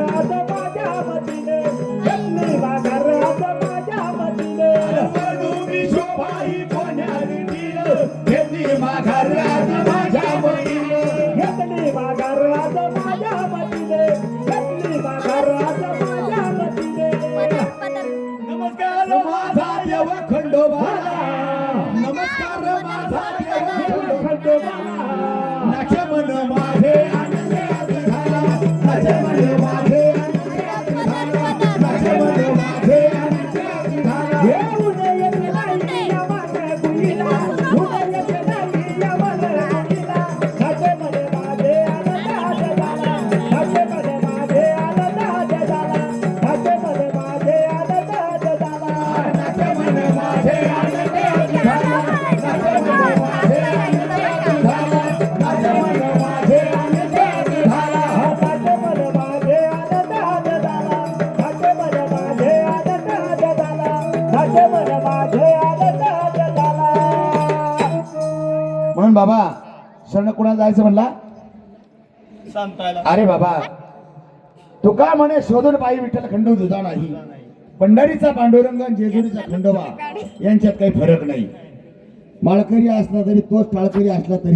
आज माझ्या मतीने घेतली माघार आज माझ्या मतीने तुम्ही शोभाई कोण्याने दिलं घेतली माघार आज माझ्या मतीने घेतली माघार आज माझ्या मतीने घेतली माघार आज माझ्या मतीने नमस्कार माझा देव खंडोबाला नमस्कार माझा देव खंडोबाला नाचे मन माझे आनंदात झाला नाचे मन माझे आनंदात झाला नाचे मन माझे आनंदात झाला येऊन येत नाही या माझ्या गुईला उभं येत नाही या माझ्या गुईला नाचे मध्ये माझे आनंदात झाला नाचे मध्ये माझे आनंदात झाला नाचे मध्ये माझे आनंदात झाला नाचे मन माझे आनंदात झाला नाचे मन माझे आनंदात झाला नाचे मन माझे आनंदात झाला नाचे मध्ये माझे आनंदात झाला नाचे मध्ये माझे आनंदात झाला नाचे मध्ये माझे आनंदात झाला म्हणून बाबा शरण कुणाला जायचं म्हणला सांगतायला अरे बाबा तू का म्हणे शोधून पायी विठ्ठल खंडू तुझा नाही पंढरीचा पांडुरंग आणि जेजुरीचा खंडोबा यांच्यात काही फरक नाही माळकरी असला तरी तोच टाळकरी असला तरी